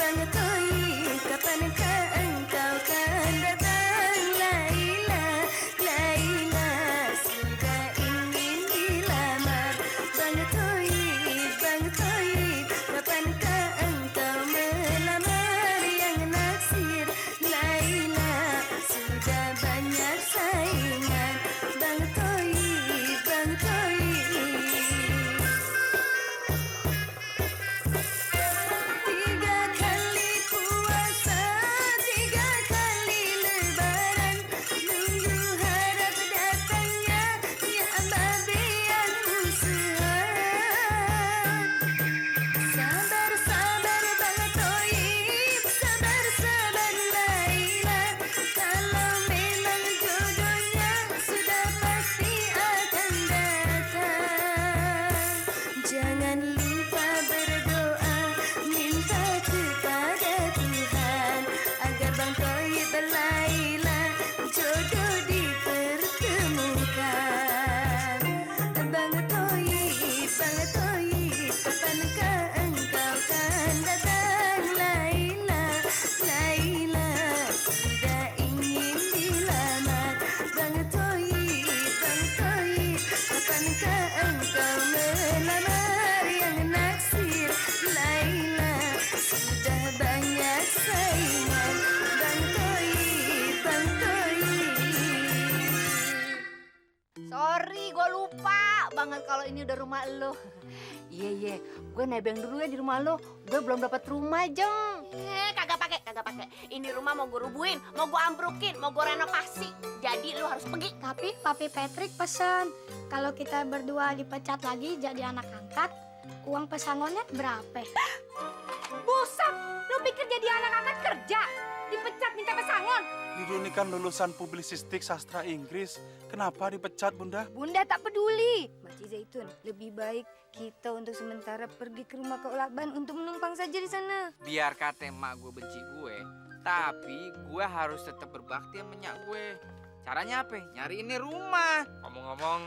Bang Toyib, kapankah engkau kan datang? Laila, Laila, sudah ingin dilamar. Bang Toyib, kapankah engkau melamar yang naksir? Laila, sudah banyak saingan. Bang Toyib, Bang Toyib. Tiga kali puasa, tiga kali lebaran, nunggu harap datangnya ya babi yang musuhan. Sabar, sabar Bang Toyib, sabar, sabar Laila. Kalau memang jodohnya sudah pasti akan datang. Jangan lupa berdoa, minta kepada Tuhan agar Bang Toyib Laila jodoh dipertemukan. Bang Toyib, kapankah engkau kan datang? Laila, Laila, sudah ingin dilamar. Bang Toyib, kapankah engkau melamar yang naksir? Laila, sudah banyak saingan. Bang Toyib, Bang Toyib. Sorry, gue lupa banget kalau ini udah rumah lo. Iya, gue nebeng dulu ya di rumah lo. Gue belum dapat rumah, Jeng. Kagak pakai. Ini rumah mau gue rubuhin, mau gue ambrukin, mau gue renovasi. Jadi lo harus pergi. Tapi Papi Patrick pesan, kalau kita berdua dipecat lagi jadi anak angkat, uang pesangonnya berapa? Busak, lo pikir jadi anak angkat kerja? Dipecat minta pesangon? Liru ini kan lulusan publisistik sastra Inggris. Kenapa dipecat, Bunda? Bunda tak peduli. Makcik Zaitun, lebih baik kita untuk sementara pergi ke rumah Kak Laban untuk menumpang saja di sana. Biar kata emak gue benci gue, tapi gue harus tetap berbakti sama nyak gue. Caranya apa? Nyari ini rumah. Ngomong-ngomong,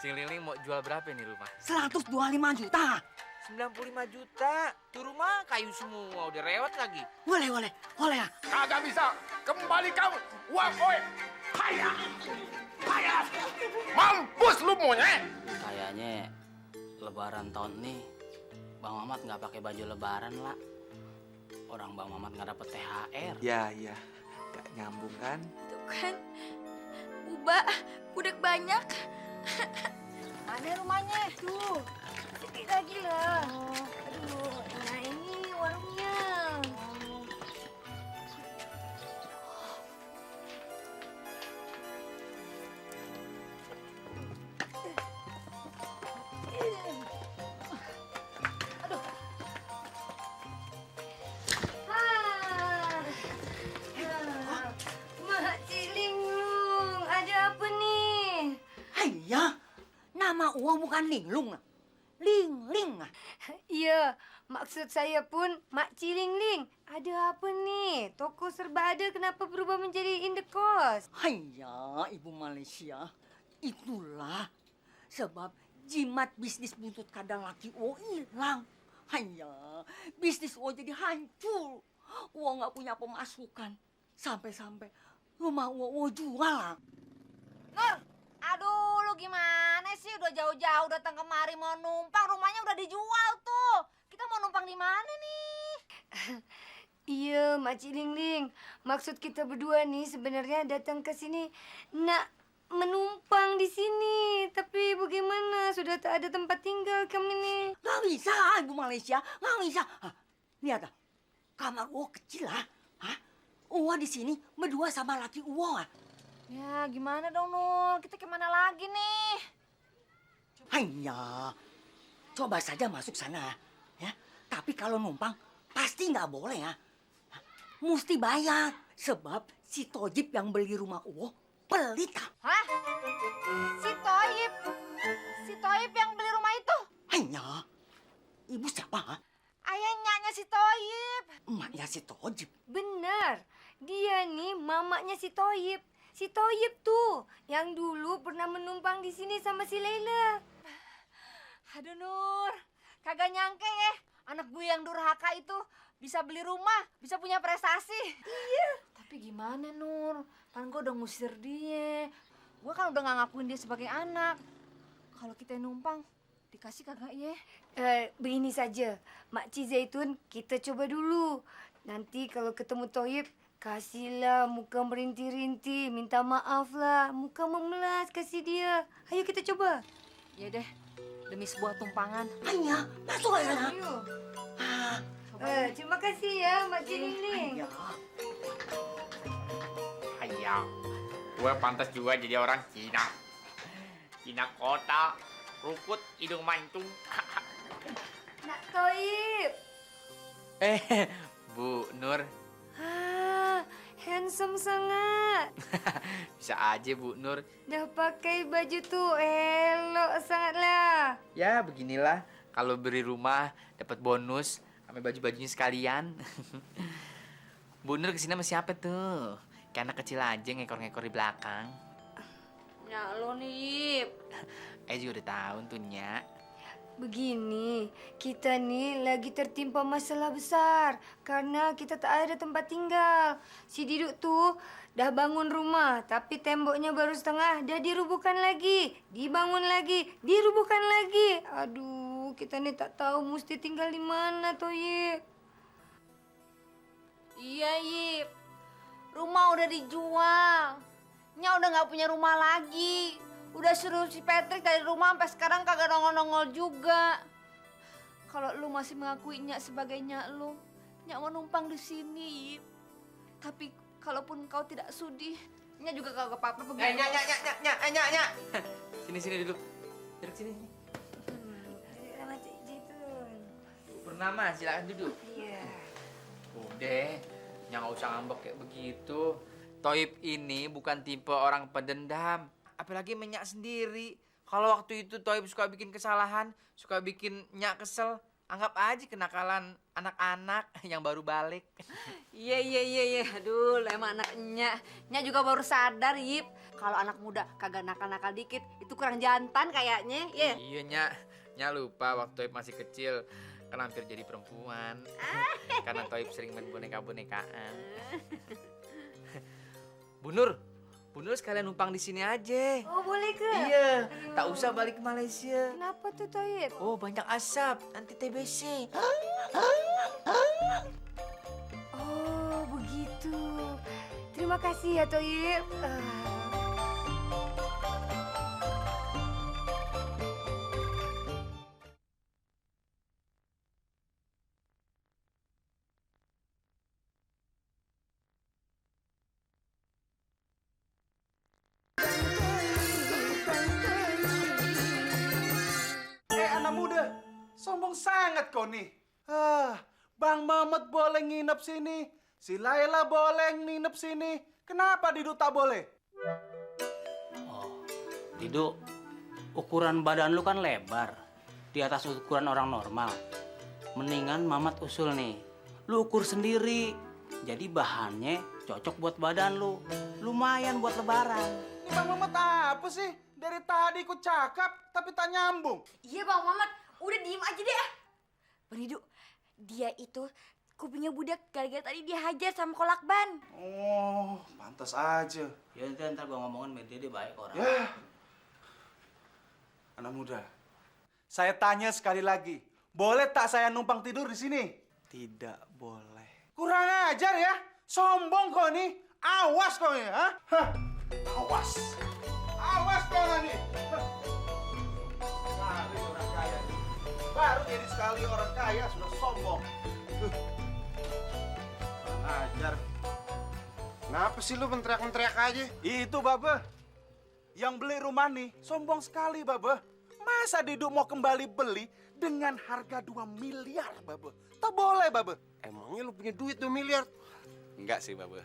Cing Liling mau jual berapa nih rumah? 125 juta. 95 juta. Tuh rumah kayu semua, udah rewet lagi. Boleh ya. Kagak bisa. Kembali kamu. Wah, oi. Haya. Mampus lu monyet. Kayaknya lebaran tahun ini Bang Mamat nggak pakai baju lebaran lah. Orang Bang Mamat nggak dapet THR. Ya, gak nyambung kan? Tuh kan, ubah, budak banyak. Mana rumahnya? Tuh, sedikit lagi lah. Aduh, nah ini warungnya. Mak Cilingung, ada apa nih? Haiya, nama uang bukan Linglung. Ling. Iya, maksud saya pun Mak Cilingling. Ada apa nih? Toko serba ada kenapa berubah menjadi Indekos? Haiya, Ibu Malaysia. Itulah sebab jimat bisnis buntut kadang laki O hilang. Haiya, bisnis O jadi hancur. O nggak punya pemasukan. Sampai-sampai rumah O jual. Nur, aduh lu gimana sih? Udah jauh-jauh datang kemari mau numpang, rumahnya udah dijual tuh. Kita mau numpang di mana nih? Iya, Mak Cilingling. Maksud kita berdua nih sebenarnya datang ke sini nak menumpang di sini. Tapi bagaimana? Sudah tak ada tempat tinggal kami nih. Nggak bisa, Ibu Malaysia. Nggak bisa. Lihat, kamar O kecil lah. O di sini berdua sama laki O. Ya gimana dong Nur? Kita kemana lagi nih? Hanya, coba saja masuk sana. Ya, tapi kalau numpang pasti nggak boleh ya. Mesti bayar. Sebab si Tojib yang beli rumah O pelit. Hah? Si Toib yang beli rumah itu? Hanya, ibu siapa? Ayahnya si Toib. Emaknya si Tojib. Benar. Dia nih mamanya si Toyib. Si Toyib tuh, yang dulu pernah menumpang di sini sama si Laila. Aduh Nur, kagak nyangke ya anak gue yang durhaka itu bisa beli rumah, bisa punya prestasi. Iya. Tapi gimana Nur, kan gue udah ngusir dia. Gue kan udah gak ngakuin dia sebagai anak. Kalau kita numpang, dikasih kagak ya? Begini saja, Makcik Zaitun, kita coba dulu. Nanti kalau ketemu Toyib, kasihlah muka merintih-rintih, minta maaf lah, muka memelas kasih dia. Ayo kita coba. Ya deh, demi sebuah tumpangan. Hanya, masuk aja. Ayo. Terima kasih ya, Makcik Lingling. Hayya, gue pantas juga jadi orang Cina. Cina kota, rukut, hidung mancung. Nak Toyib. Bu Nur, Handsome sangat. bisa aja Bu Nur. Dah pakai baju tuh elok sangatlah. Ya beginilah, kalau beri rumah dapat bonus, sama baju-bajunya sekalian. Bu Nur kesini sama siapa tuh? Kayak anak kecil aja ngekor-ngekor di belakang. Ya lo nih. Juga udah tahu tuh Nyak. Begini, kita nih lagi tertimpa masalah besar karena kita tak ada tempat tinggal. Si Diduk tuh dah bangun rumah, tapi temboknya baru setengah, dah dirubuhkan lagi, dibangun lagi, dirubuhkan lagi. Aduh, kita nih tak tahu mesti tinggal di mana, Toyib. Iya Yip, rumah udah dijual. Nya udah nggak punya rumah lagi. Udah suruh si Patrick dari rumah sampai sekarang kagak nongol-nongol juga. Kalau lu masih mengakui Nyak sebagai Nyak lu, Nyak mau numpang di sini, Yip. Tapi kalaupun kau tidak sudi, Nyak juga kagak apa-apa begitu. Nyak. Sini duduk. Duduk sini. Sama Cik Zaitun. Purnama, silakan duduk. Iya. Udah, Nyak nggak usah ngambek kayak begitu. Toib ini bukan tipe orang pendendam. Apalagi Nyak sendiri. Kalau waktu itu Toib suka bikin kesalahan, suka bikin Nyak kesel, anggap aja kenakalan anak-anak yang baru balik. Iya. Aduh, emang anak Nyak juga baru sadar, Yip. Kalau anak muda kagak nakal-nakal dikit, itu kurang jantan kayaknya, ya. Iya, Nyak lupa waktu Toib masih kecil. Kan hampir jadi perempuan. Karena Toib sering main boneka-bonekaan. Bu Nur sekalian numpang di sini aja. Oh, boleh ke? Iya, tak usah balik ke Malaysia. Kenapa tuh, Toyib? Oh, banyak asap, nanti TBC. Oh, begitu. Terima kasih ya, Toyib. Anak muda, sombong sangat kau nih. Bang Mamet boleh nginep sini, si Laila boleh nginep sini. Kenapa Didu tak boleh? Oh, Didu, ukuran badan lu kan lebar, di atas ukuran orang normal. Mendingan Mamat usul nih, lu ukur sendiri. Jadi bahannya cocok buat badan lu, lumayan buat lebaran. Ini Bang Mamet apa sih? Dari tadi ku cakap, tapi tak nyambung. Iya Bang Mamat, udah diem aja deh. Bang Didu, dia itu kupingnya budak gara-gara tadi dia hajar sama kolak ban. Oh, pantas aja. Ya ntar gua ngomongin media dia baik orang. Ya. Anak muda, saya tanya sekali lagi, boleh tak saya numpang tidur di sini? Tidak boleh. Kurang ajar ya, sombong kau nih. Awas kau ya, ha? Hah. Awas. Awas kau nih. Sekali orang kaya. Baru jadi sekali orang kaya sudah sombong. Kurang ajar. Kenapa sih lu menteriak-menteriak aja? Itu, Babe. Yang beli rumah nih, sombong sekali, Babe. Masa Diduk mau kembali beli dengan harga 2 miliar, Babe? Tak boleh, Babe. Emangnya lu punya duit 2 miliar? Enggak sih, Babe.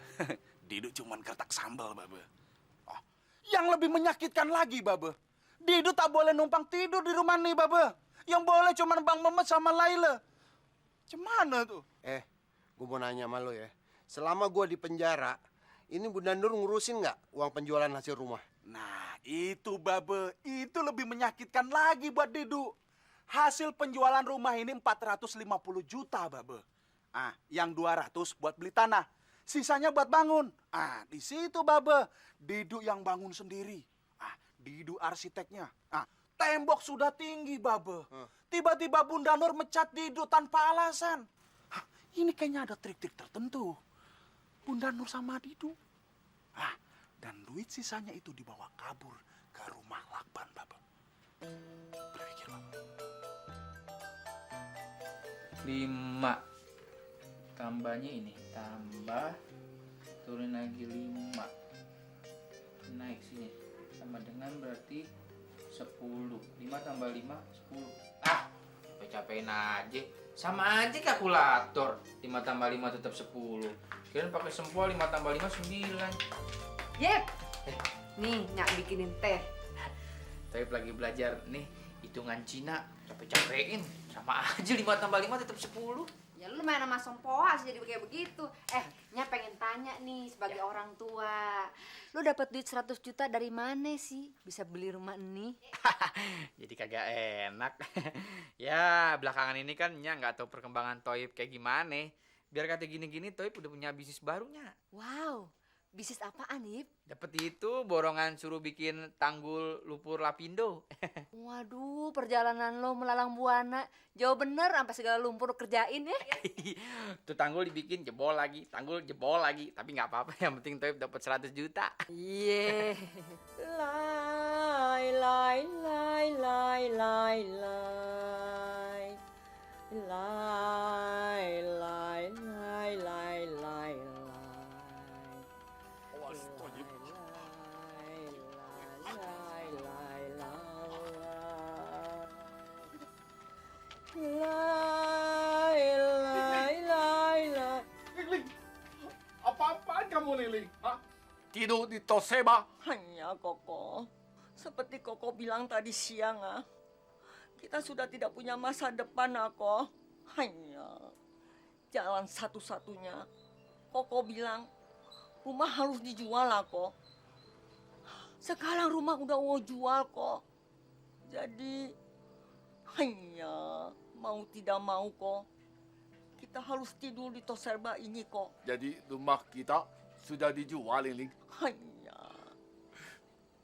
Diduk cuman kertak sambal, Babe. Oh, yang lebih menyakitkan lagi, Babe. Diduk tak boleh numpang tidur di rumah nih, Babe. Yang boleh cuman Bang Mamet sama Laila. Cemana tuh? Gue mau nanya sama lu ya. Selama gue di penjara, ini Bunda Nur ngurusin nggak uang penjualan hasil rumah? Nah, itu Babe, itu lebih menyakitkan lagi buat Didu. Hasil penjualan rumah ini 450 juta, Babe. Ah, yang 200 buat beli tanah. Sisanya buat bangun. Ah, di situ Babe, Didu yang bangun sendiri. Ah, Didu arsiteknya. Ah, tembok sudah tinggi, Babe. Tiba-tiba Bunda Nur mecat Didu tanpa alasan. Ah, ini kayaknya ada trik-trik tertentu. Bunda Nur sama Didu. Ah, dan duit sisanya itu dibawa kabur ke rumah lakban, Babe. Berpikir, Babe. 5. Tambahnya ini, tambah turun lagi 5. Naik sini. Sama dengan berarti 10. 5 tambah 5, 10. Ah, capek-capekin aja. Sama aja kalkulator. 5 tambah 5 tetap 10. Kirain pakai sempoa 5 tambah 5, 9. Yep. Nih, Nyak bikinin teh. Tapi lagi belajar nih hitungan Cina, capek-capekin. Sama aja 5 tambah 5 tetap 10. Ya lu main sama sempoa sih jadi kayak begitu. Nya pengen tanya nih sebagai orang tua. Lu dapat duit 100 juta dari mana sih? Bisa beli rumah ini? Jadi kagak enak. Ya, belakangan ini kan Nya nggak tahu perkembangan Toib kayak gimana. Biar kata gini-gini Toib udah punya bisnis barunya. Wow, bisnis apaan, Ip? Dapat itu borongan suruh bikin tanggul lumpur lapindo. Waduh, perjalanan lo melalang buana. Jauh bener sampai segala lumpur lo kerjain ya. Tuh tanggul dibikin jebol lagi, tanggul jebol lagi. Tapi nggak apa-apa, yang penting Toib dapat 100 juta. Iya. Lai lai lai lai lai lai. Lai lai lai lai lai lai. Awas, Toyib. Apa-apaan kamu, Liling? Hah? Tidur di Toseba? Hanya Koko, seperti Koko bilang tadi siang, kita sudah tidak punya masa depan, Koko. Hanya jalan satu-satunya. Koko bilang rumah harus dijual, Koko. Sekarang rumah udah mau jual kok. Jadi hanya mau tidak mau kok, kita harus tidur di Toserba ini kok. Jadi rumah kita sudah dijual, Liling. Hanya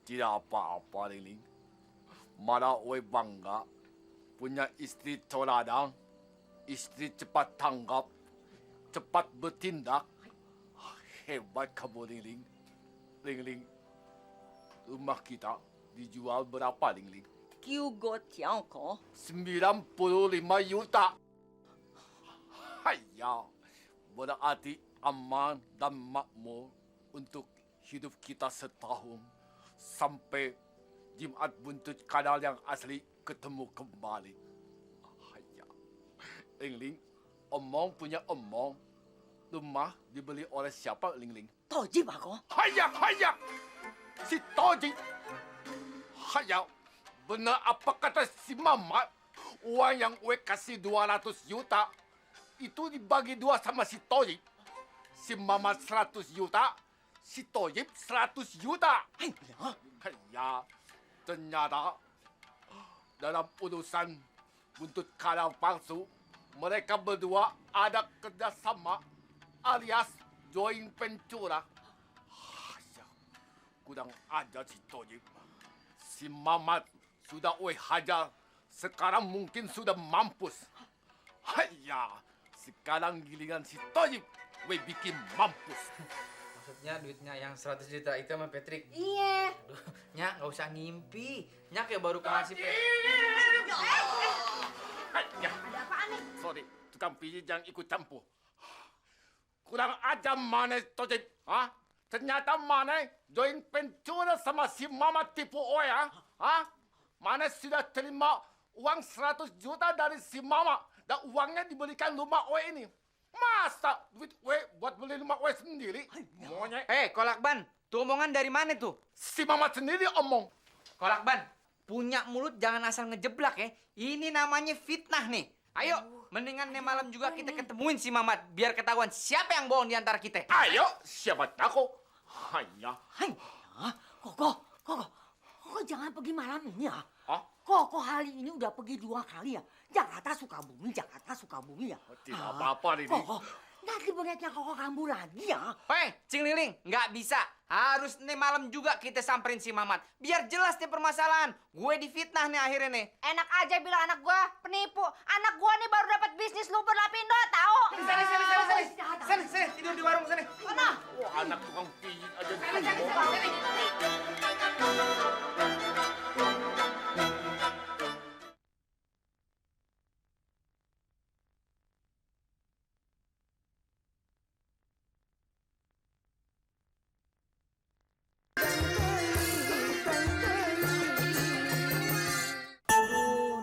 Tidak apa-apa, Liling. Mana oi bangga punya istri teladan, istri cepat tanggap, cepat bertindak. Hebat kamu, Liling. Liling, rumah kita dijual berapa, Liling? Kyugo Tiao kok. 95 juta. Haya, berarti aman dan makmur untuk hidup kita setahun sampai Jumat buntut kadal yang asli ketemu kembali. Haya, Ling, omong punya omong. Rumah dibeli oleh siapa, Ling? Tojib aku. Haya, si Toji. Haya, benar apa kata si Mamat? Uang yang gue kasih 200 juta, itu dibagi 2 sama si Toji. Si Mamat 100 juta, si Toji 100 juta. Haya, ternyata dalam urusan buntut kadal palsu, mereka berdua ada kerjasama alias joint venture. Haya, kurang ajar si Toji. Si Mamat sudah oi hajar, sekarang mungkin sudah mampus. Haya, sekarang giliran si Toyib, oi bikin mampus. Maksudnya duitnya yang 100 juta itu sama Patrick? Iya. Aduh, Nya nggak usah ngimpi. Nya kayak baru kenal si Patrick. Haya, Ada apaan nih? sorry, tukang pijit jangan ikut campur. Kurang ajar mana Toyib, ha? Ternyata mana join venture sama si Mamat tipu oi, ha? Mana sudah terima uang 100 juta dari si Mama dan uangnya diberikan rumah oi ini. Masa duit oi buat beli rumah oi sendiri? Monyet. Kolakban, tuh omongan dari mana tuh? Si Mama sendiri omong. Kolakban, punya mulut jangan asal ngejeblak ya. Ini namanya fitnah nih. Ayo, mendingan nih malam juga kita ketemuin si Mamat biar ketahuan siapa yang bohong di antara kita. Ayo, siapa takut? Hanya. Kok jangan pergi malam ini ya? Hah? Kok hari ini udah pergi 2 kali ya? Jakarta Sukabumi ya? Tidak apa-apa, Didi. Kok nanti bengeknya kok kambuh lagi ya? Hei, Cing Liling, nggak bisa. Harus nih malam juga kita samperin si Mamat. Biar jelas nih permasalahan. Gue difitnah nih akhirnya nih. Enak aja bilang anak gua penipu. Anak gua nih baru dapat bisnis luber lapindo, tahu? Sini, tidur di warung sini. Mana? Wah, anak tukang pijit aja.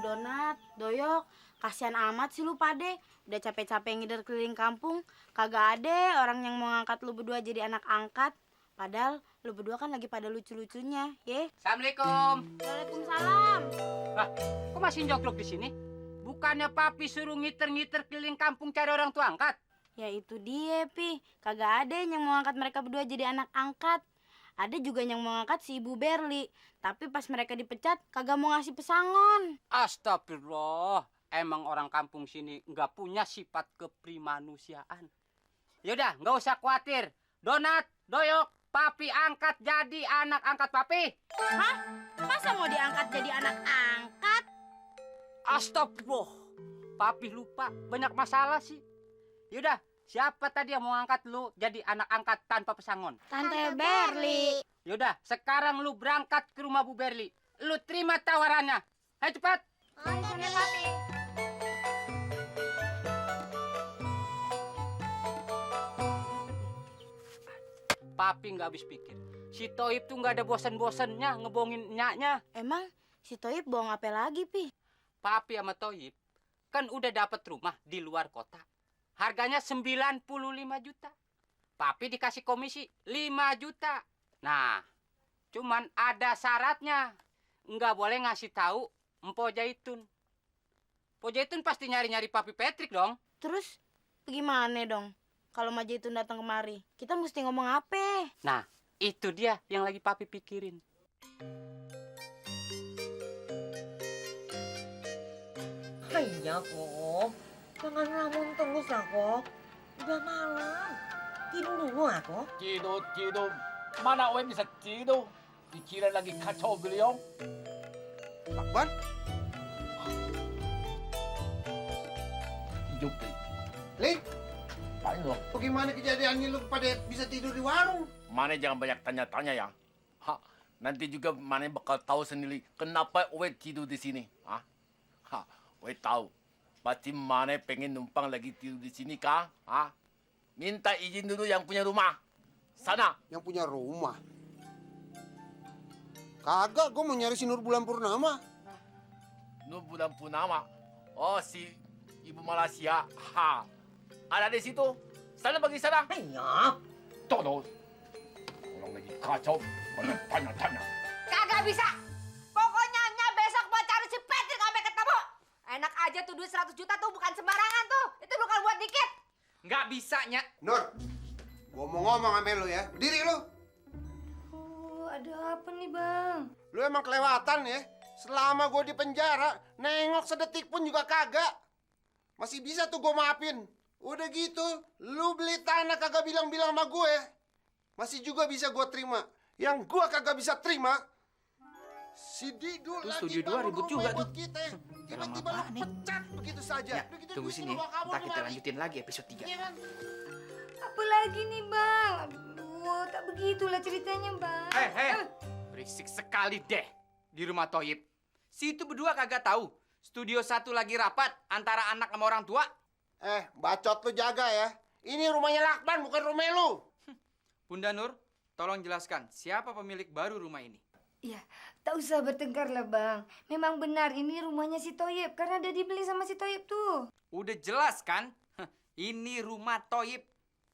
Donat, Doyok, kasihan amat sih lu pade. Udah capek-capek ngider keliling kampung, kagak ada orang yang mau ngangkat lu berdua jadi anak angkat. Padahal lu berdua kan lagi pada lucu-lucunya, ye. Assalamualaikum. Waalaikumsalam. Lah, kok masih njoklok di sini? Bukannya papi suruh ngiter-ngiter keliling kampung cari orang tua angkat? Ya itu dia, Pi. Kagak ada yang mau ngangkat mereka berdua jadi anak angkat. Ada juga yang mau ngangkat si Ibu Berli. Tapi pas mereka dipecat, kagak mau ngasih pesangon. Astagfirullah. Emang orang kampung sini nggak punya sifat keprimanusiaan. Yaudah, nggak usah khawatir. Donat, Doyok, papi angkat jadi anak angkat papi. Hah? Masa mau diangkat jadi anak angkat? Astagfirullah. Papi lupa, banyak masalah sih. Yaudah, siapa tadi yang mau angkat lu jadi anak angkat tanpa pesangon? Tante Berli. Yaudah, sekarang lu berangkat ke rumah Bu Berli. Lu terima tawarannya. Ayo cepat. Ayo sana, Papi. Papi nggak habis pikir. Si Toib tuh nggak ada bosan-bosannya ngebohongin nyaknya. Emang si Toib bohong apa lagi, Pi? Papi sama Toib kan udah dapat rumah di luar kota. Harganya 95 juta. Papi dikasih komisi 5 juta. Nah, cuman ada syaratnya. Nggak boleh ngasih tahu Mpo Jaitun. Mpo Jaitun pasti nyari-nyari Papi Patrick dong. Terus gimana dong? Kalau Maji itu datang kemari, kita mesti ngomong apa? Nah, itu dia yang lagi Papi pikirin. Hanya kok, jangan ngelamun terus lah kok. Udah malam, tidur dulu aku. Tidur. Mana Oe bisa tidur? Pikiran lagi kacau beliau. Lakban? Hidup, Lik, Ayo. bagaimana kejadiannya lu pada bisa tidur di warung? Mane jangan banyak tanya-tanya ya. Nanti juga Mane bakal tahu sendiri kenapa Oe tidur di sini. Oe tahu. Pasti Mane pengen numpang lagi tidur di sini kah? Minta izin dulu yang punya rumah. Sana. Yang punya rumah? Kagak, gue mau nyari si Nur Bulan Purnama. Nur Bulan Purnama. Oh, si Ibu Malaysia. Ada di situ. Sana pergi sana. Hanya. Tolong. Orang lagi kacau. Mana tanya-tanya. Kagak bisa. Pokoknya besok buat cari si Patrick sampai ketemu. Enak aja tuh duit 100 juta tuh bukan sembarangan tuh. Itu bukan buat dikit. Nggak bisa, Nyak. Nur, gue mau ngomong sama lu ya. Berdiri lu. Ada apa nih, Bang? Lu emang kelewatan ya. Selama gue di penjara, nengok sedetik pun juga kagak. Masih bisa tuh gue maafin. Udah gitu, lu beli tanah kagak bilang-bilang sama gue. Masih juga bisa gue terima. Yang gue kagak bisa terima, si Didul Tuh, lagi studio 2 bangun ribut rumah juga buat tuh. kita. Tiba-tiba lu apaan nih? pecat begitu saja. Ya, Udah gitu tunggu duit sini lu ya. bawa kabur Ntar kita kemari. lanjutin lagi episode 3. Iya kan? Apa lagi nih, Bang? Aduh, tak begitulah ceritanya, Bang. Berisik sekali deh di rumah Toyib. Si itu berdua kagak tahu. Studio 1 lagi rapat antara anak sama orang tua. Bacot lu jaga ya. Ini rumahnya Lakban, bukan rumah lu. Bunda Nur, tolong jelaskan siapa pemilik baru rumah ini. Ya, tak usah bertengkar lah, Bang. Memang benar ini rumahnya si Toyib karena udah dibeli sama si Toyib tuh. Udah jelas kan? Ini rumah Toyib.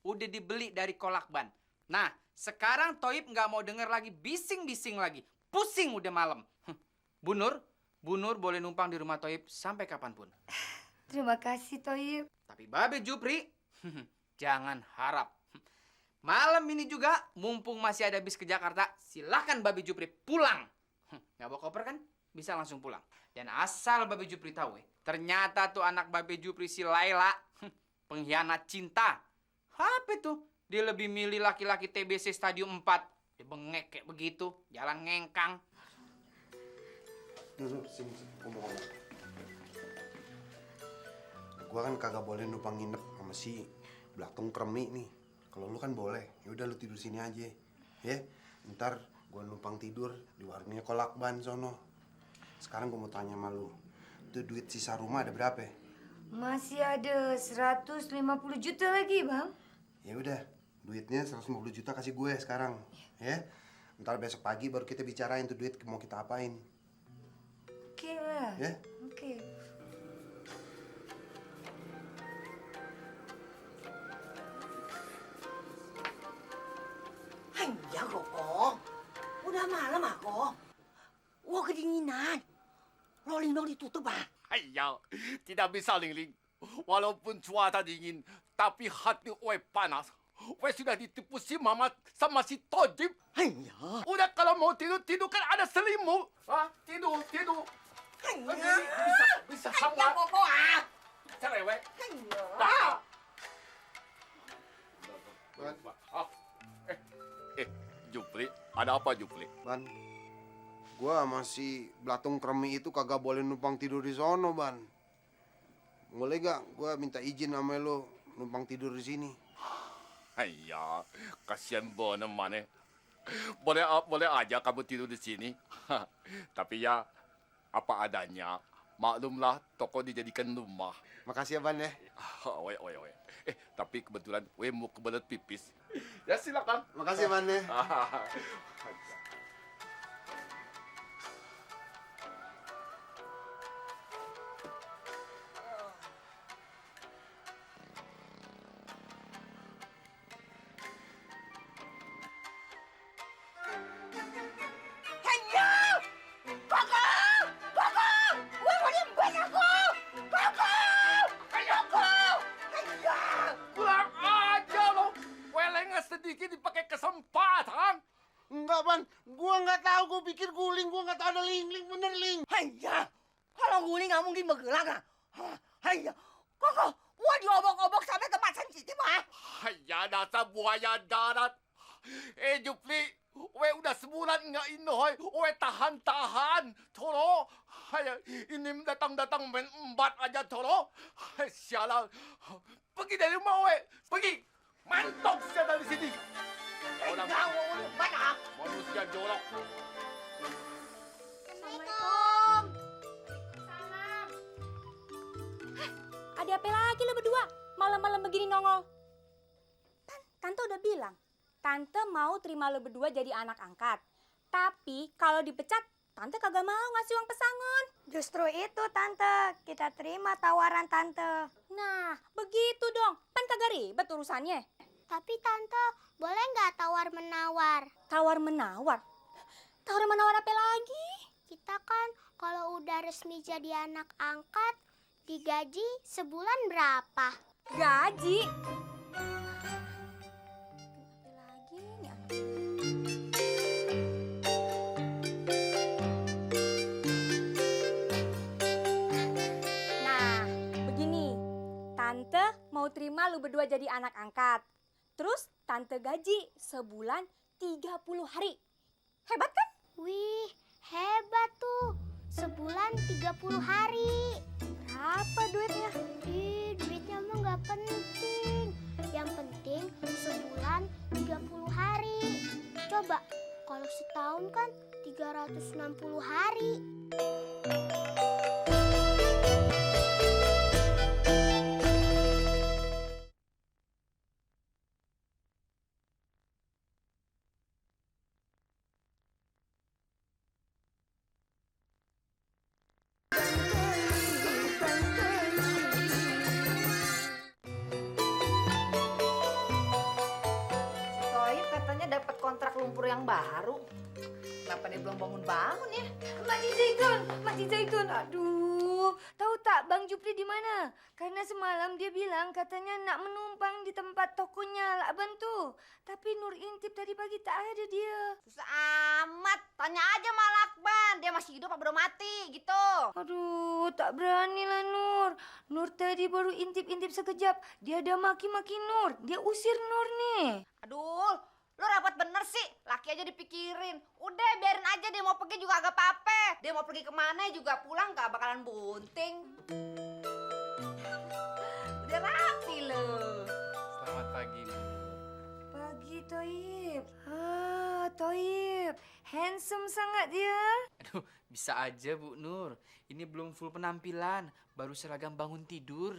Udah dibeli dari Kolakban. Nah, sekarang Toyib nggak mau denger lagi bising-bising lagi. Pusing udah malam. Bu Nur boleh numpang di rumah Toyib sampai kapanpun. Terima kasih, Toyib. Tapi Babe Jupri, jangan harap. Malam ini juga, mumpung masih ada bis ke Jakarta, silakan Babi Jupri pulang. Nggak bawa koper kan? Bisa langsung pulang. Dan asal Babi Jupri tahu ternyata tuh anak Babi Jupri si Laila, pengkhianat cinta. Apa tuh? Dia lebih milih laki-laki TBC Stadium 4. Dia bengek kayak begitu, jalan ngengkang. Duduk, sini, ngomong. Gua kan kagak boleh numpang nginep sama si Blatung Kremi nih. Kalau lu kan boleh, ya udah lu tidur sini aja, ya. Ntar gua numpang tidur di warungnya Kolak Ban sono. Sekarang gua mau tanya sama lu, itu duit sisa rumah ada berapa? Masih ada 150 juta lagi, Bang. Ya udah, duitnya 150 juta kasih gue sekarang, ya. Ntar besok pagi baru kita bicarain tuh duit mau kita apain. Oke lah. Ya? Oke. Hanya Koko. Udah malam aku. Wah kedinginan. Rolling dong ditutup ah. Ayah, tidak bisa Ling. Walaupun cuaca dingin, tapi hati Oi panas. Oi sudah ditipu si Mamat sama si Tojib. Hanya. Udah kalau mau tidur kan ada selimut. Ah, tidur. Bisa hangat. Koko ah. Cerewet. Hanya. Jupri, ada apa Jupri? Ban, gua masih Blatung Kremi itu kagak boleh numpang tidur di sono, Ban. Boleh gak gua minta izin sama lo numpang tidur di sini? Ayah, kasihan Bona mana. Boleh aja kamu tidur di sini. Tapi ya, apa adanya. Maklumlah, toko dijadikan rumah. Makasih ya, Ban ya. Oe. Tapi kebetulan Oe mau kebelet pipis. Ya silakan. Makasih, Ban ya. Kurang aja lo. Welengnya sedikit dipakai kesempatan. Enggak, Ban. Gua nggak tahu. Gua pikir guling. Gua nggak tahu ada ling. Bener, ling. Hanya. Kalau guling nggak mungkin bergerak ah. Hanya. Koko, wah diobok-obok sampai tempat sensitif ah. Ya dasar buaya darat. Jupri, we udah sebulan nggak inoy, we tahan. Toro, ini datang main embat aja toro. Sialan, pergi dari rumah we, pergi. Mantok saya dari sini. Orang manusia jorok. Assalamualaikum. Salam. Ada apa lagi lo berdua? Malam-malam begini nongol. Tante udah bilang, Tante mau terima lo berdua jadi anak angkat. Tapi kalau dipecat, Tante kagak mau ngasih uang pesangon. Justru itu, Tante. Kita terima tawaran Tante. Nah, begitu dong. Kan kagak ribet urusannya. Tapi Tante, boleh nggak tawar-menawar? Tawar-menawar? Tawar-menawar apa lagi? Kita kan kalau udah resmi jadi anak angkat, digaji sebulan berapa? Gaji? Nah, begini. Tante mau terima lu berdua jadi anak angkat. Terus Tante gaji sebulan 30 hari. Hebat kan? Wih, hebat tuh. Sebulan 30 hari. Berapa duitnya? Ih, duitnya mah nggak penting. Yang penting sebulan 30 hari. Coba, kalau setahun kan 360 hari. Toib katanya dapat kontrak lumpur yang baru. Kenapa dia belum bangun ya? Makcik Zaitun. Aduh, tahu tak Bang Jupri di mana? Karena semalam dia bilang katanya nak menumpang di tempat tokonya Lakban tuh. Tapi Nur intip tadi pagi tak ada dia. Susah amat. Tanya aja sama Lakban. Dia masih hidup apa udah mati gitu. Aduh, tak berani lah Nur. Nur tadi baru intip-intip sekejap. Dia ada maki-maki Nur. Dia usir Nur nih. Aduh, lu rapat bener sih. Laki aja dipikirin. Udah biarin aja, dia mau pergi juga agak apa-apa. Dia mau pergi kemana juga pulang gak bakalan bunting. Udah rapi lu. Selamat pagi. Pagi Toib. Toib. Handsome sangat dia. Aduh, bisa aja Bu Nur. Ini belum full penampilan, baru seragam bangun tidur.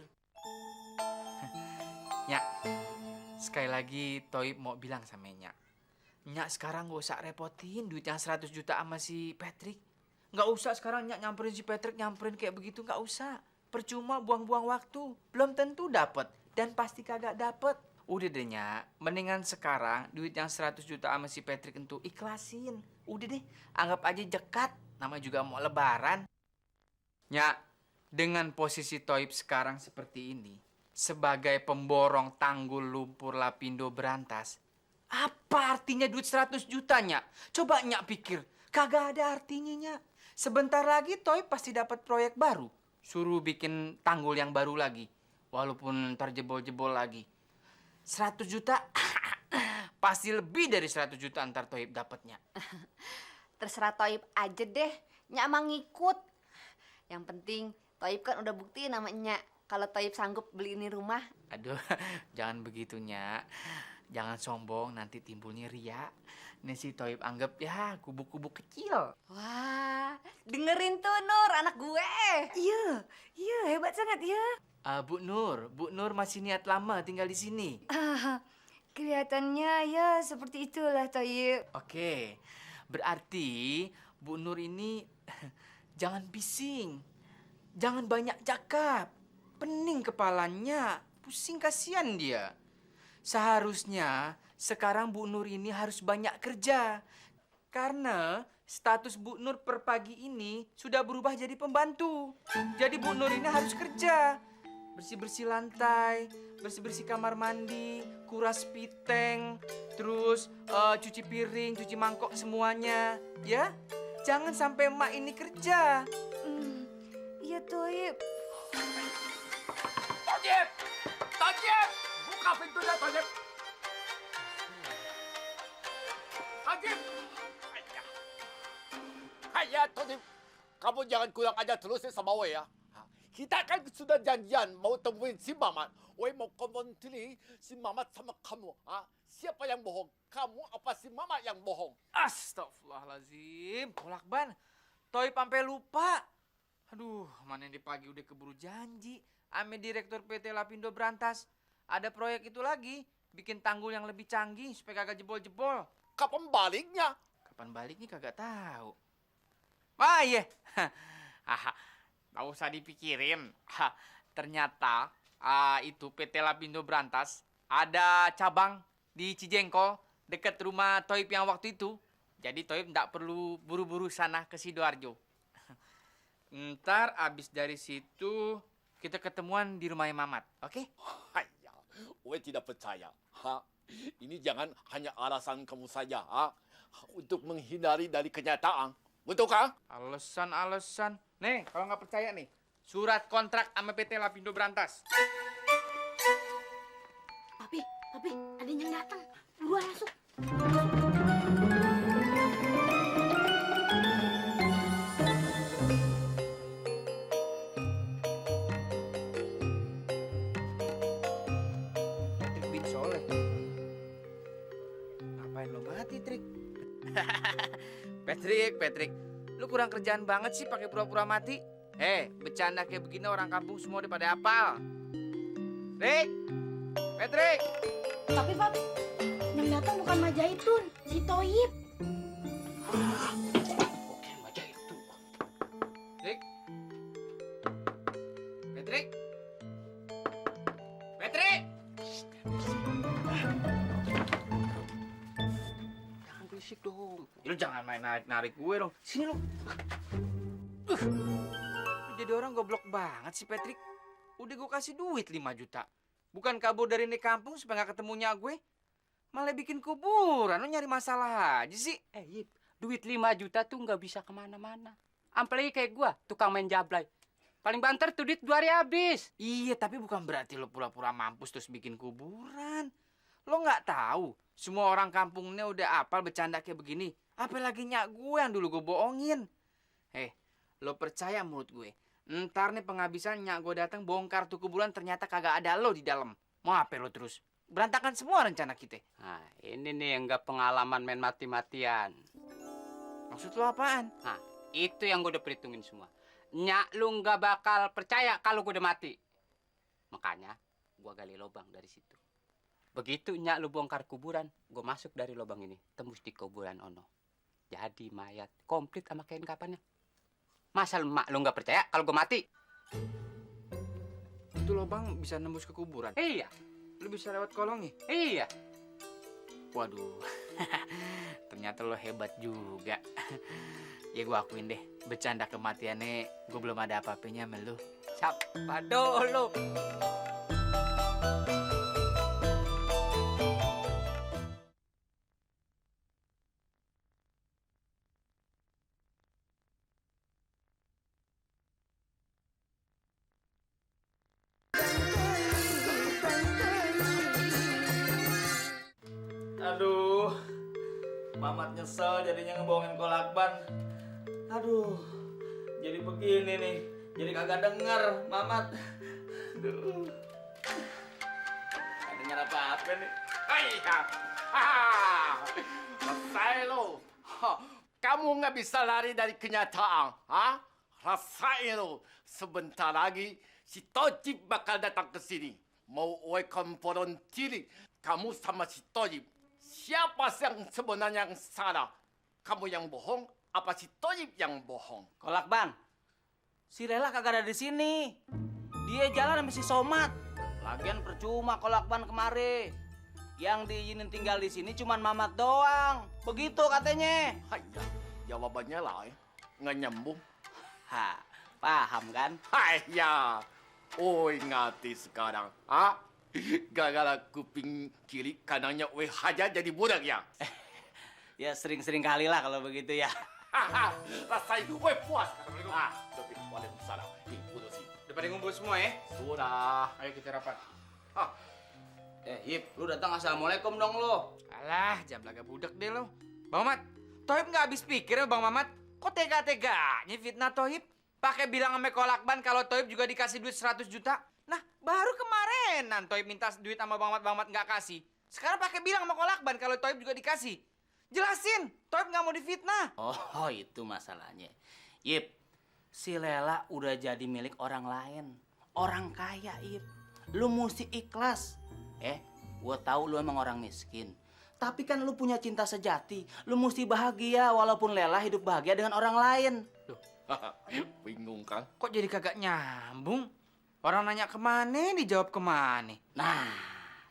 Nyak, sekali lagi Toib mau bilang sama Nyak. Nyak sekarang gak usah repotin duit yang 100 juta sama si Patrick. Gak usah sekarang Nyak nyamperin si Patrick, nyamperin kayak begitu, gak usah. Percuma buang-buang waktu. Belum tentu dapet, dan pasti kagak dapet. Udah deh Nyak, mendingan sekarang duit yang 100 juta sama si Patrick itu ikhlasin. Udah deh, anggap aja jekat. Namanya juga mau lebaran. Nyak, dengan posisi Toib sekarang seperti ini, sebagai pemborong tanggul lumpur Lapindo Berantas, apa artinya duit 100 juta, Nyak? Coba Nyak pikir, kagak ada artinya, Nyak. Sebentar lagi Toib pasti dapat proyek baru. Suruh bikin tanggul yang baru lagi, walaupun ntar jebol-jebol lagi. 100 juta, pasti lebih dari 100 juta ntar Toib dapatnya. Terserah Toib aja deh. Nyak emang ngikut. Yang penting Toib kan udah buktiin sama Nyak kalau Toib sanggup beli ini rumah. Aduh, jangan begitu, Nyak. Jangan sombong, nanti timbulnya ria. Nih si Toib anggap ya kubu-kubu kecil. Wah, dengerin tuh Nur, anak gue. Iya, hebat sangat ya. Bu Nur masih niat lama tinggal di sini. Kelihatannya ya seperti itulah Toib. Oke, berarti Bu Nur ini jangan bising. Jangan banyak cakap. Pening kepalanya, pusing kasihan dia. Seharusnya sekarang Bu Nur ini harus banyak kerja. Karena status Bu Nur per pagi ini sudah berubah jadi pembantu. Jadi Bu Nur ini harus kerja. Bersih-bersih lantai, bersih-bersih kamar mandi, kuras piteng, terus cuci piring, cuci mangkok semuanya, ya. Jangan sampai emak ini kerja. Iya Toib. Tojib! Buka pintunya, Tojib! Tojib! Hayya, Tojib. Kamu jangan kurang ajar terus sama Wei ya. Kita kan sudah janjian mau temuin si Mamat. Wei mau komentari si Mamat sama kamu. Siapa yang bohong? Kamu apa si Mamat yang bohong? Astagfirullahaladzim. Lakban, Toib sampai lupa. Aduh, mana di pagi udah keburu janji. Ame direktur PT Lapindo Berantas. Ada proyek itu lagi. Bikin tanggul yang lebih canggih supaya kagak jebol-jebol. Kapan baliknya? Kapan baliknya kagak tahu. Ah iya. Nggak usah dipikirin. Ternyata itu PT Lapindo Berantas ada cabang di Cijengkol dekat rumah Toib yang waktu itu. Jadi Toib nggak perlu buru-buru sana ke Sidoarjo. Ntar abis dari situ kita ketemuan di rumahnya Mamat, oke? Hayya, Wei tidak percaya. Ini jangan hanya alasan kamu saja, untuk menghindari dari kenyataan. Betul kah? Alasan. Nih, kalau nggak percaya nih, surat kontrak sama PT Lapindo Berantas. Papi, ada yang datang. Buruan masuk. Trik bin Soleh. Ngapain lo mati, Trik? Patrick, lu kurang kerjaan banget sih pakai pura-pura mati. Bercanda kayak begini orang kampung semua udah pada hafal. Patrick. Tapi Papi, yang datang bukan Majaitun, si Toib. Oke, Majaitun. Patrick. Jangan berisik dong. Lu jangan main narik gue dong. Sini lu. Jadi jadi orang goblok banget sih, Patrick. Udah gue kasih duit 5 juta. Bukan kabur dari ini kampung supaya gak ketemunya gue. Malah bikin kuburan, lu nyari masalah aja sih. Yip, duit 5 juta tuh nggak bisa kemana-mana. Apalagi kayak gua, tukang main jablay. Paling banter tuh duit 2 hari habis. Iya, tapi bukan berarti lo pura-pura mampus terus bikin kuburan. Lo nggak tahu, semua orang kampungnya udah apal bercanda kayak begini. Apalagi nyak gue yang dulu gue bohongin. Lo percaya menurut gue? Ntar nih penghabisan nyak gue datang bongkar tuh kuburan ternyata kagak ada lo di dalam. Mau apa lo terus? Berantakan semua rencana kita. Nah, ini nih yang nggak pengalaman main mati-matian. Maksud lo apaan? Nah, itu yang gue udah perhitungin semua. Nyak lu nggak bakal percaya kalau gue udah mati. Makanya gue gali lubang dari situ. Begitu nyak lu bongkar kuburan, gue masuk dari lubang ini, tembus di kuburan ono. Jadi mayat komplit sama kain kapannya. Masa mak lu nggak percaya kalau gue mati? Itu lubang bisa nembus ke kuburan? Iya. Lu bisa lewat kolongnya? Iya. Waduh, ternyata lo hebat juga. Ya gue akuin deh, bercanda kematiannya gue belum ada apa-apanya sama lu. Siapa dulu? Aduh, Mamat nyesel jadinya ngebohongin kolakban. Aduh, jadi begini nih, jadi kagak denger Mamat. Aduh, gak denger apa-apa nih. Selesai lo. Kamu nggak bisa lari dari kenyataan. Rasain lo. Sebentar lagi si Tojib bakal datang ke sini. Mau welcome volunteering. Kamu sama si Tojib. Siapa yang sebenarnya yang salah? Kamu yang bohong, apa si Tojib yang bohong? Kolakban, si Lela kagak ada di sini. Dia jalan sama si Somat. Lagian percuma Kolakban kemari. Yang diizinin tinggal di sini cuman Mamat doang. Begitu katanya. Haiya, jawabannya lain. Nggak nyambung. Paham kan? Haiya, ngerti sekarang. Gara-gara kuping kiri kanannya haja jadi budak ya? Ya sering-sering kali lah kalau begitu ya. Rasain, puas. Tapi Waalaikumsalam. Udah sih. Udah pada ngumpul semua ya? Sudah. Ayo kita rapat. Yip, lu datang assalamualaikum dong lo. Alah, jam laga budak deh lo. Bang Mamat, Tohib nggak habis pikir ya Bang Mamat? Kok tega-teganya fitnah Tohib? Pakai bilang sama Kolakban kalau Tohib juga dikasih duit 100 juta. Nah, baru kemarenan Tohib minta duit sama Bang Mamat nggak kasih. Sekarang pakai bilang sama Kolakban kalau Tohib juga dikasih. Jelasin, Tohib nggak mau difitnah. Oh, itu masalahnya. Yip, si Lela udah jadi milik orang lain. Orang kaya, Yip. Lu mesti ikhlas. Gua tahu lu emang orang miskin. Tapi kan lu punya cinta sejati. Lu mesti bahagia walaupun Lela hidup bahagia dengan orang lain. Bingung kan? Kok jadi kagak nyambung? Orang nanya kemana, dijawab kemana. Nah,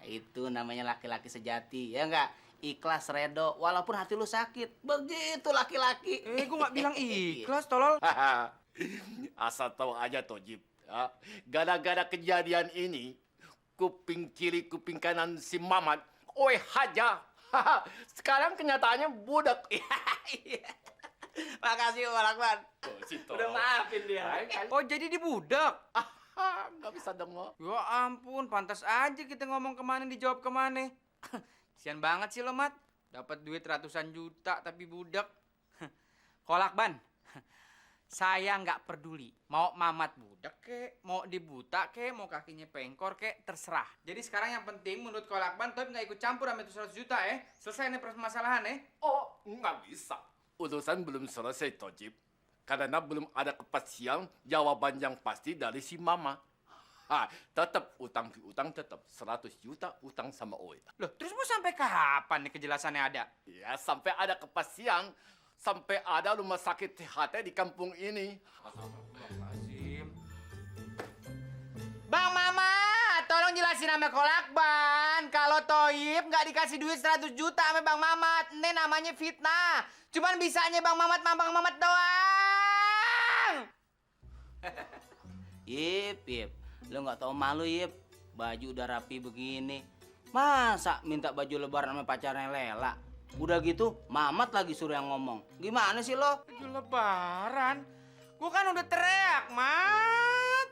itu namanya laki-laki sejati, ya enggak? Ikhlas, redo, walaupun hati lu sakit. Begitu laki-laki. Gua nggak bilang ikhlas, tolol. Asal tahu aja, Tojib. Gara-gara kejadian ini, kuping kiri, kuping kanan si Mamat, haja. Sekarang kenyataannya budak. Makasih, Kolakban. Udah maafin dia. Oh, jadi dibudak? Nggak bisa denger. Ya ampun, pantas aja kita ngomong kemana dijawab kemana. Kasian banget sih lo, Mat. Dapat duit ratusan juta tapi budak. Kolakban, saya nggak peduli. Mau Mamat budak kek, mau dibuta kek, mau kakinya pengkor kek, terserah. Jadi sekarang yang penting menurut Kolakban, Tohib nggak ikut campur sama itu 100 juta Selesai nih permasalahan Nggak bisa. Urusan belum selesai, Tojib. Karena belum ada kepastian jawaban yang pasti dari si Mama. Tetap utang piutang tetap 100 juta utang sama Oe. Loh, terus mau sampai kapan nih kejelasannya ada? Ya, sampai ada kepastian. Sampai ada rumah sakit THT di kampung ini. Bang Mamat, tolong jelasin sama Kolakban. Kalau Tohib nggak dikasih duit 100 juta sama Bang Mamat. Ini namanya fitnah. Cuman bisanya Bang Mamat doang. Yip, lu nggak tahu malu Yip, baju udah rapi begini, masa minta baju lebaran sama pacarnya Lela? Udah gitu, Mamat lagi suruh yang ngomong. Gimana sih lo? Baju lebaran? Gua kan udah teriak, Mat.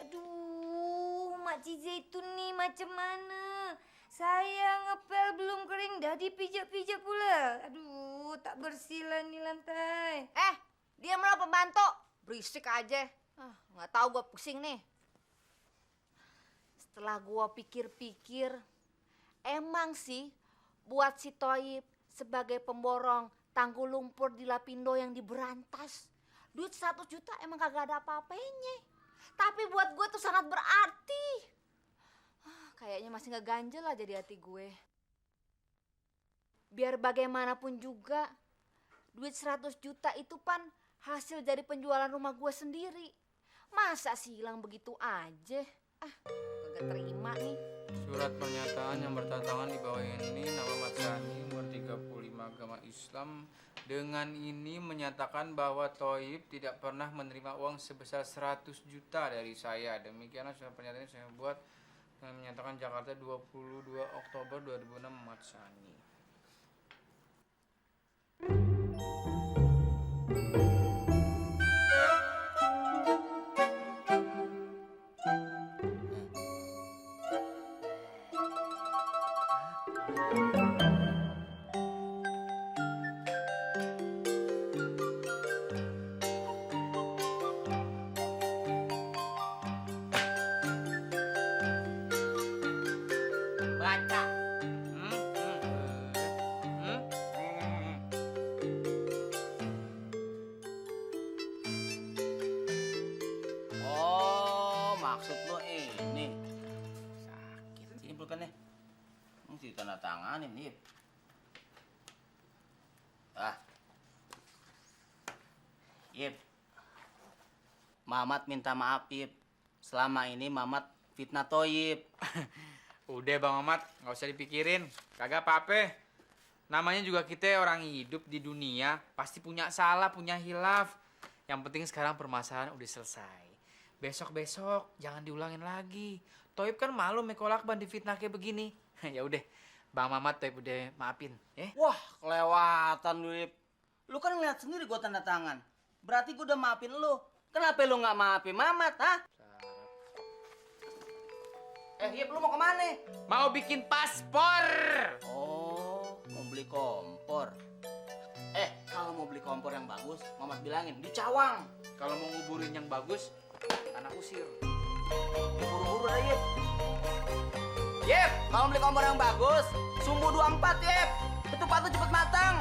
Aduh, Mak Zaitun nih macam mana? Saya ngepel belum kering dah dipijak-pijak pula. Aduh, tak bersih lah nih lantai. Diamlah pembantu. Berisik aja. Nggak tahu gue pusing nih. Setelah gue pikir-pikir, emang sih buat si Toib sebagai pemborong tanggul lumpur di Lapindo yang diberantas, duit 100 juta emang kagak ada apa-apanya. Tapi buat gue tuh sangat berarti. Kayaknya masih nggak ganjel aja di hati gue. Biar bagaimanapun juga, duit 100 juta itu pan hasil dari penjualan rumah gue sendiri. Masa sih hilang begitu aja? Kagak terima nih. Surat pernyataan yang bertentangan di bawah ini, nama Mat Sani, umur 35, agama Islam. Dengan ini menyatakan bahwa Toib tidak pernah menerima uang sebesar 100 juta dari saya. Demikianlah surat pernyataan yang saya buat dengan menyatakan Jakarta 22 Oktober 2006 Mat Sani. Baca. Oh, maksud lo ini. Sakit. Sini pulpennya. Mesti tanda tanganin, Yip. Yip. Mamat minta maaf, Yip. Selama ini Mamat fitnah Toib. Udah Bang Mamat, nggak usah dipikirin. Kagak apa-apa. Namanya juga kita orang hidup di dunia, pasti punya salah, punya hilaf. Yang penting sekarang permasalahan udah selesai. Besok-besok jangan diulangin lagi. Toib kan malu mekolakban difitnah kayak begini. Ya udah, Bang Mamat Toib udah maafin, ya. Wah, kelewatan lu, Yip. Lu kan ngeliat sendiri gua tanda tangan. Berarti gua udah maafin lu. Kenapa lu nggak maafin Mamat, ha? Yip, lu mau kemana? Mau bikin paspor. Oh, mau beli kompor. Kalau mau beli kompor yang bagus, Mamat bilangin di Cawang. Kalau mau nguburin yang bagus, tanah usir. Buru-buru dah, Yip. Yip, Kalau beli kompor yang bagus, sumbu 24, Yip. Ketupat tuh cepet matang.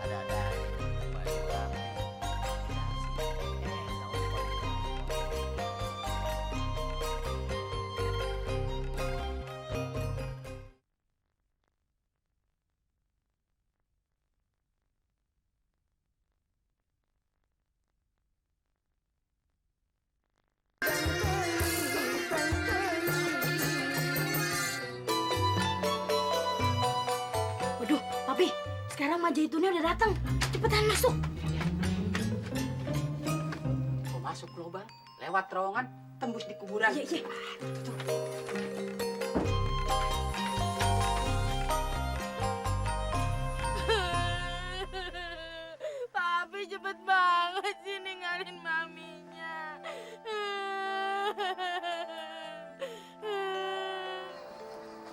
Ada-ada. Baju rapi. Waduh, Papi, sekarang Mak Zaitunnya udah datang. Cepetan masuk. Kau masuk loh bang, lewat terowongan, tembus di kuburan. Iya. Papi cepet banget sih ninggalin maminya.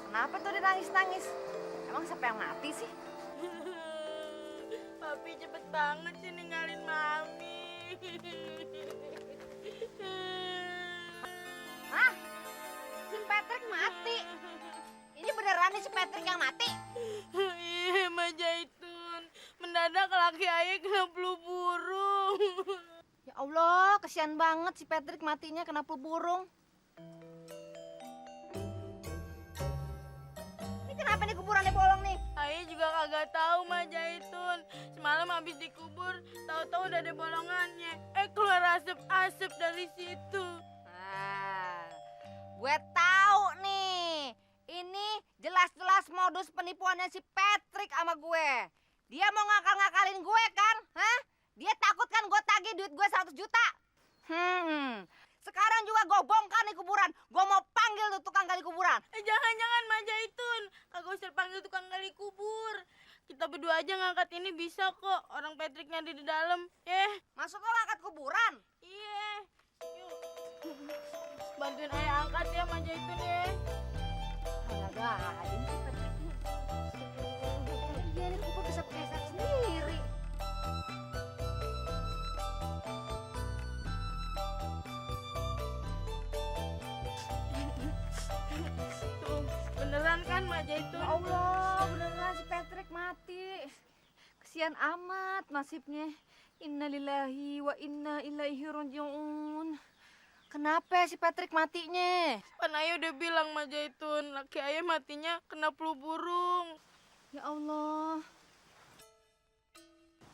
Kenapa tuh dia nangis-nangis? Emang siapa yang mati sih? Papi cepet banget sih ninggalin mami. Hah? Si Patrick mati? Ini beneran nih si Patrick yang mati? Iya, Mak Zaitun. Mendadak laki ayah kena flu burung. Ya Allah, kesian banget si Patrick matinya kena flu burung. Ini kenapa nih kuburannya bolong nih? Ayah juga kagak tahu Mak Zaitun. Semalam habis dikubur, tahu-tahu udah ada bolongannya. Keluar asap-asap dari situ. Gue tahu nih. Ini jelas-jelas modus penipuannya si Patrick sama gue. Dia mau ngakal-ngakalin gue kan? Hah? Dia takut kan gue tagih duit gue 100 juta? Sekarang juga gue bongkar nih kuburan. Gue mau panggil tuh tukang gali kuburan. Jangan-jangan Mak Zaitun. Kagak usah panggil tukang gali kubur. Kita berdua aja ngangkat ini bisa kok. Orang Patricknya ada di dalam. Maksud lo ngangkat kuburan? Iya. Yuk. Bantuin ayah angkat ya Mak Zaitun ya. Agak ada nih si Patrick. Iya nih kubur bisa pakai sayap sendiri. Tuh, beneran kan Mak Zaitun? Ya Allah, beneran si Patrick mati. Kesian amat nasibnya. Innalillahi wa inna ilaihi raji'un. Kenapa si Patrick matinya? Kan ayah udah bilang Mak Zaitun, laki ayah matinya kena flu burung. Ya Allah.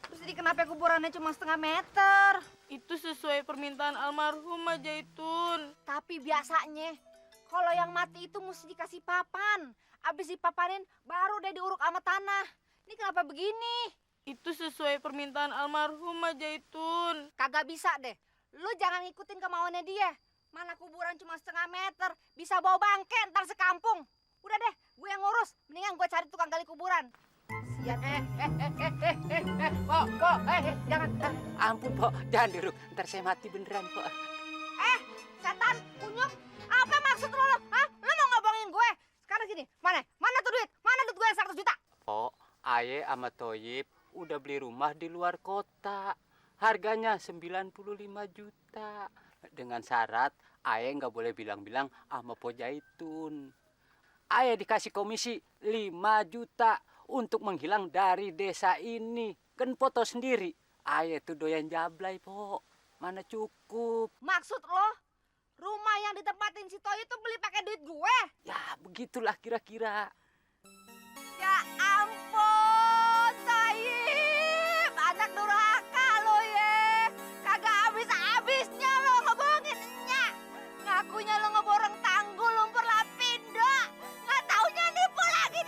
Terus jadi kenapa kuburannya cuma 1,5 meter? Itu sesuai permintaan almarhum Mak Zaitun. Tapi biasanya kalau yang mati itu mesti dikasih papan. Abis dipapanin baru deh diuruk sama tanah. Ini kenapa begini? Itu sesuai permintaan almarhum Mak Zaitun. Kagak bisa deh. Lu jangan ngikutin kemauannya dia. Mana kuburan cuma 1,5 meter. Bisa bawa bangke ntar sekampung. Udah deh, gue yang ngurus. Mendingan gue cari tukang gali kuburan. Sian, jangan. Ampun, Pok. Jangan diruk. Ntar saya mati beneran, Pok. Setan, kunyuk. Apa maksud lo? Hah? Lo mau ngobongin gue? Sekarang gini, mana tuh duit? Mana duit gue yang 100 juta? Pok, Aye sama Toyib udah beli rumah di luar kota. Harganya 95 juta. Dengan syarat Aye nggak boleh bilang-bilang sama Po Zaitun. Aye dikasih komisi 5 juta untuk menghilang dari desa ini. Kan foto sendiri. Aye tuh doyan jablay, Po. Mana cukup. Maksud lo, rumah yang ditempatin si Toy itu beli pakai duit gue? Ya, begitulah kira-kira. Ya ampun, Toyib. Anak durhaka lo ya. Kagak habis-habisnya lo ngebohongin enyak. Ngakunya lo ngeborong tanggul lumpur Lapindo. Nggak taunya nipu lagi.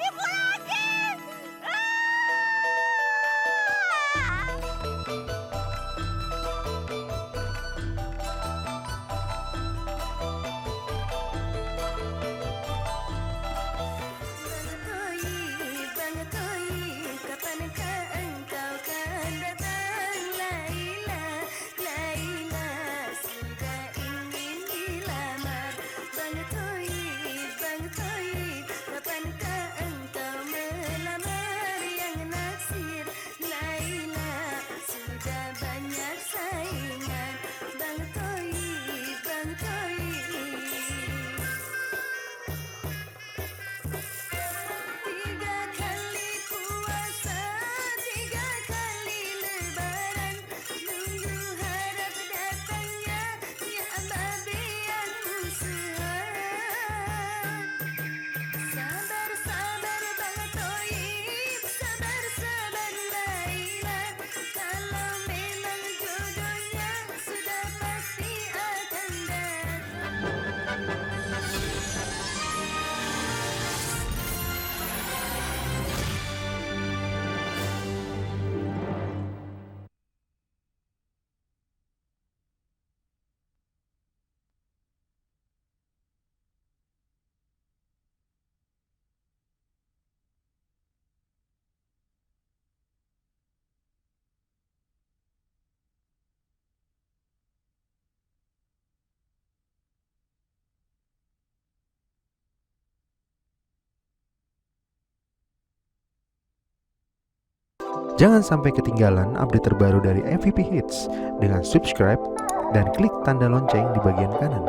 Jangan sampai ketinggalan update terbaru dari MVP Hits dengan subscribe dan klik tanda lonceng di bagian kanan.